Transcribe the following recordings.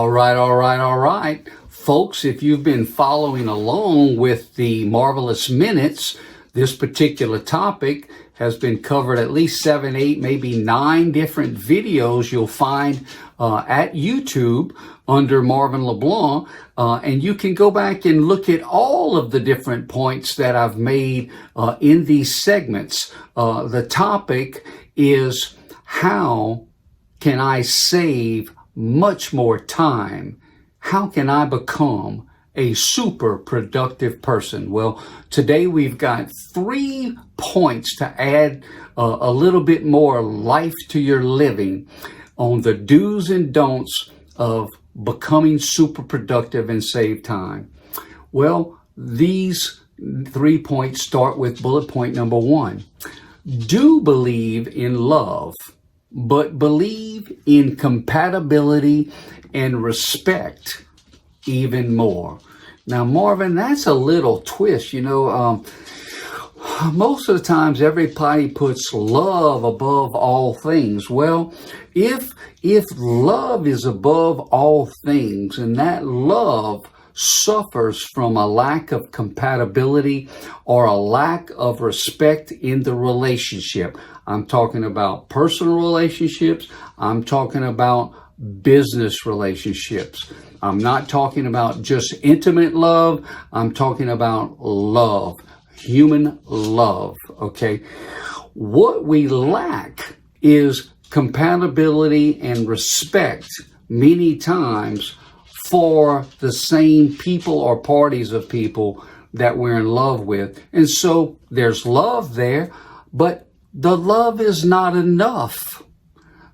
All right. Folks, if you've been following along with the Marvelous Minutes, this particular topic has been covered at least 7, 8, maybe 9 different videos you'll find at YouTube under Marvin LeBlanc. And you can go back and look at all of the different points that I've made in these segments. The topic is, how can I save much more time? How can I become a super productive person? Well, today we've got 3 points to add a little bit more life to your living on the do's and don'ts of becoming super productive and save time. Well, these 3 points start with bullet point number 1. Do believe in love, but believe in compatibility and respect even more. Now, Marvin, that's a little twist. Most of the times everybody puts love above all things. Well, if love is above all things and that love suffers from a lack of compatibility or a lack of respect in the relationship, I'm talking about personal relationships, I'm talking about business relationships. I'm not talking about just intimate love. I'm talking about love, human love, okay? What we lack is compatibility and respect many times for the same people or parties of people that we're in love with. And so there's love there, but the love is not enough.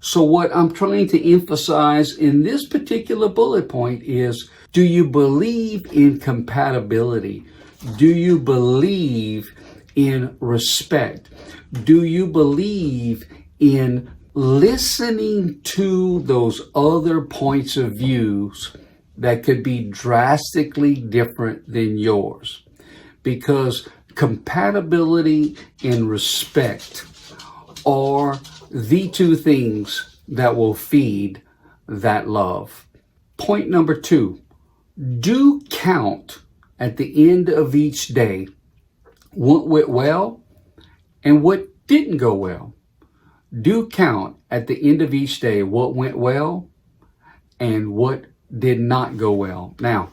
So what I'm trying to emphasize in this particular bullet point is, do you believe in compatibility? Do you believe in respect? Do you believe in listening to those other points of views that could be drastically different than yours? Because compatibility and respect are the 2 things that will feed that love. Point number 2, do count at the end of each day what went well and what didn't go well. Do count at the end of each day what went well and what did not go well. Now,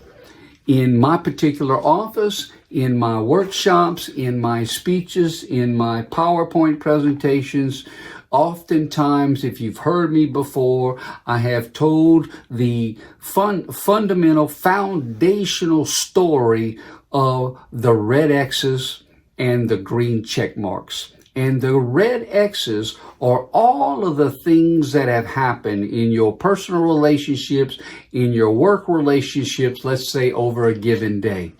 in my particular office, in my workshops, in my speeches, in my PowerPoint presentations, oftentimes, if you've heard me before, I have told the fundamental, foundational story of the red X's and the green check marks. And the red X's are all of the things that have happened in your personal relationships, in your work relationships, let's say over a given day.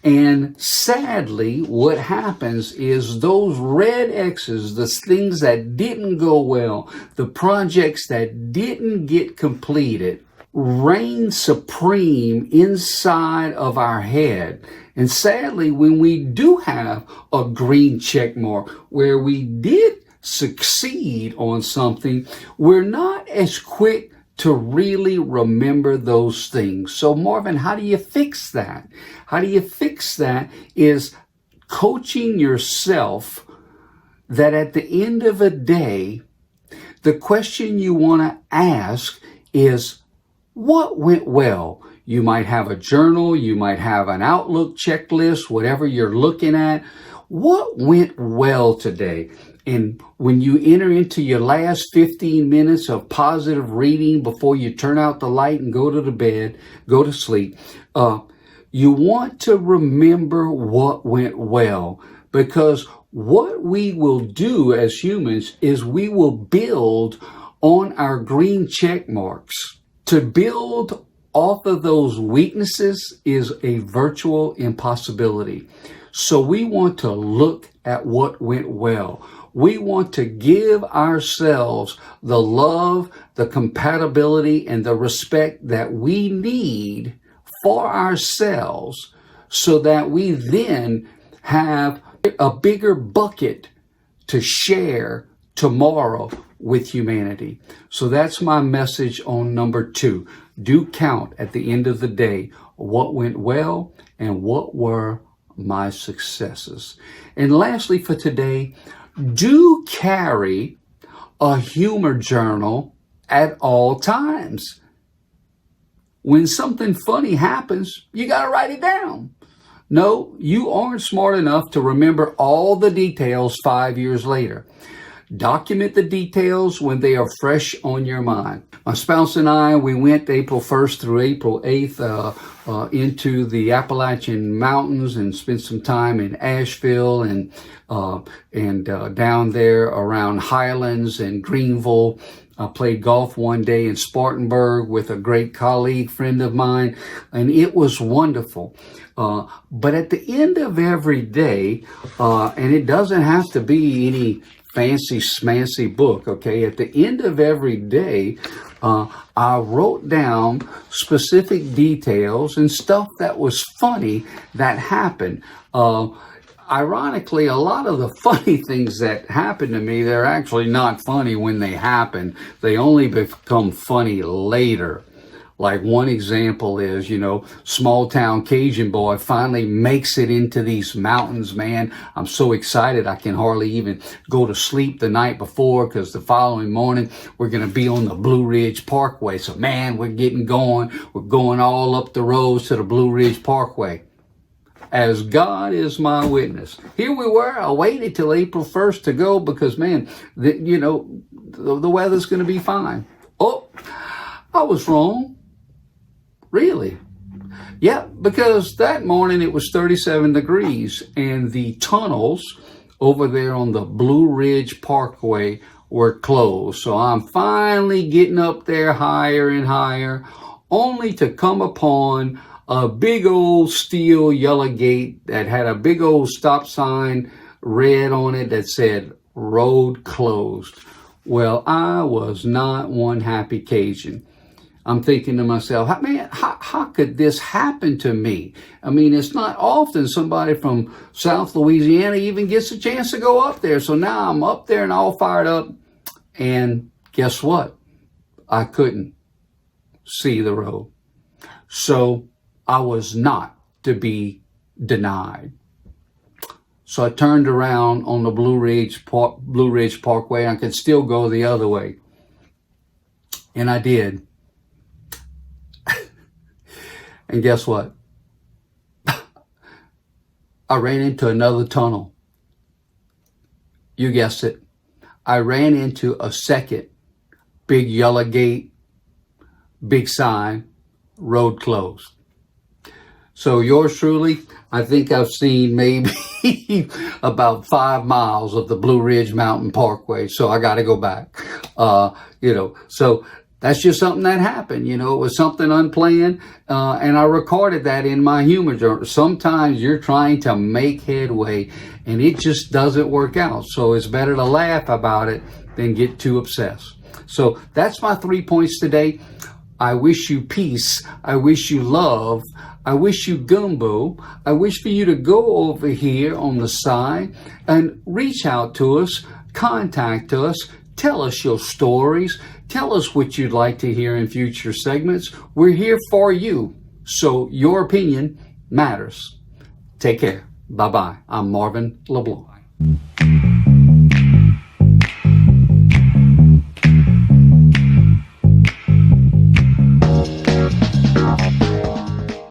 And sadly, what happens is those red X's, the things that didn't go well, the projects that didn't get completed, reign supreme inside of our head. And sadly, when we do have a green check mark where we did succeed on something, we're not as quick to really remember those things. So Marvin, how do you fix that? How do you fix that is coaching yourself that at the end of a day, the question you want to ask is, what went well? You might have a journal, you might have an Outlook checklist, whatever you're looking at. What went well today? And when you enter into your last 15 minutes of positive reading before you turn out the light and go to the bed, go to sleep, you want to remember what went well, because what we will do as humans is we will build on our green check marks. To build off of those weaknesses is a virtual impossibility. So we want to look at what went well. We want to give ourselves the love, the compatibility, and the respect that we need for ourselves so that we then have a bigger bucket to share tomorrow with humanity. So that's my message on number 2. do count at the end of the day what went well and what were my successes. And lastly for today, do carry a humor journal at all times. When something funny happens, you got to write it down. No, you aren't smart enough to remember all the details 5 years later. Document the details when they are fresh on your mind. My spouse and I, we went April 1st through April 8th into the Appalachian Mountains and spent some time in Asheville and down there around Highlands and Greenville. I played golf one day in Spartanburg with a great colleague friend of mine, and it was wonderful. But at the end of every day, and it doesn't have to be any fancy smancy book, okay? At the end of every day, I wrote down specific details and stuff that was funny that happened. Ironically, a lot of the funny things that happen to me, they're actually not funny when they happen. They only become funny later. Like one example is, small town Cajun boy finally makes it into these mountains, man. I'm so excited I can hardly even go to sleep the night before because the following morning we're going to be on the Blue Ridge Parkway. So, man, we're getting going. We're going all up the roads to the Blue Ridge Parkway. As God is my witness. Here we were. I waited till April 1st to go because, man, the weather's going to be fine. Oh, I was wrong. Really? Yeah, because that morning it was 37 degrees and the tunnels over there on the Blue Ridge Parkway were closed. So I'm finally getting up there higher and higher, only to come upon a big old steel yellow gate that had a big old stop sign red on it that said road closed. Well, I was not one happy Cajun. I'm thinking to myself, man, how could this happen to me? I mean, it's not often somebody from South Louisiana even gets a chance to go up there. So now I'm up there and all fired up. And guess what? I couldn't see the road. So I was not to be denied. So I turned around on the Blue Ridge Parkway. I could still go the other way. And I did. And guess what? I ran into another tunnel. You guessed it. I ran into a second big yellow gate, big sign, road closed. So yours truly, I think I've seen maybe about 5 miles of the Blue Ridge Mountain Parkway. So I got to go back. So that's just something that happened. It was something unplanned. And I recorded that in my humor journal. Sometimes you're trying to make headway and it just doesn't work out. So it's better to laugh about it than get too obsessed. So that's my 3 points today. I wish you peace. I wish you love. I wish you gumbo. I wish for you to go over here on the side and reach out to us, contact us, tell us your stories, tell us what you'd like to hear in future segments. We're here for you, so your opinion matters. Take care. Bye-bye. I'm Marvin LeBlanc.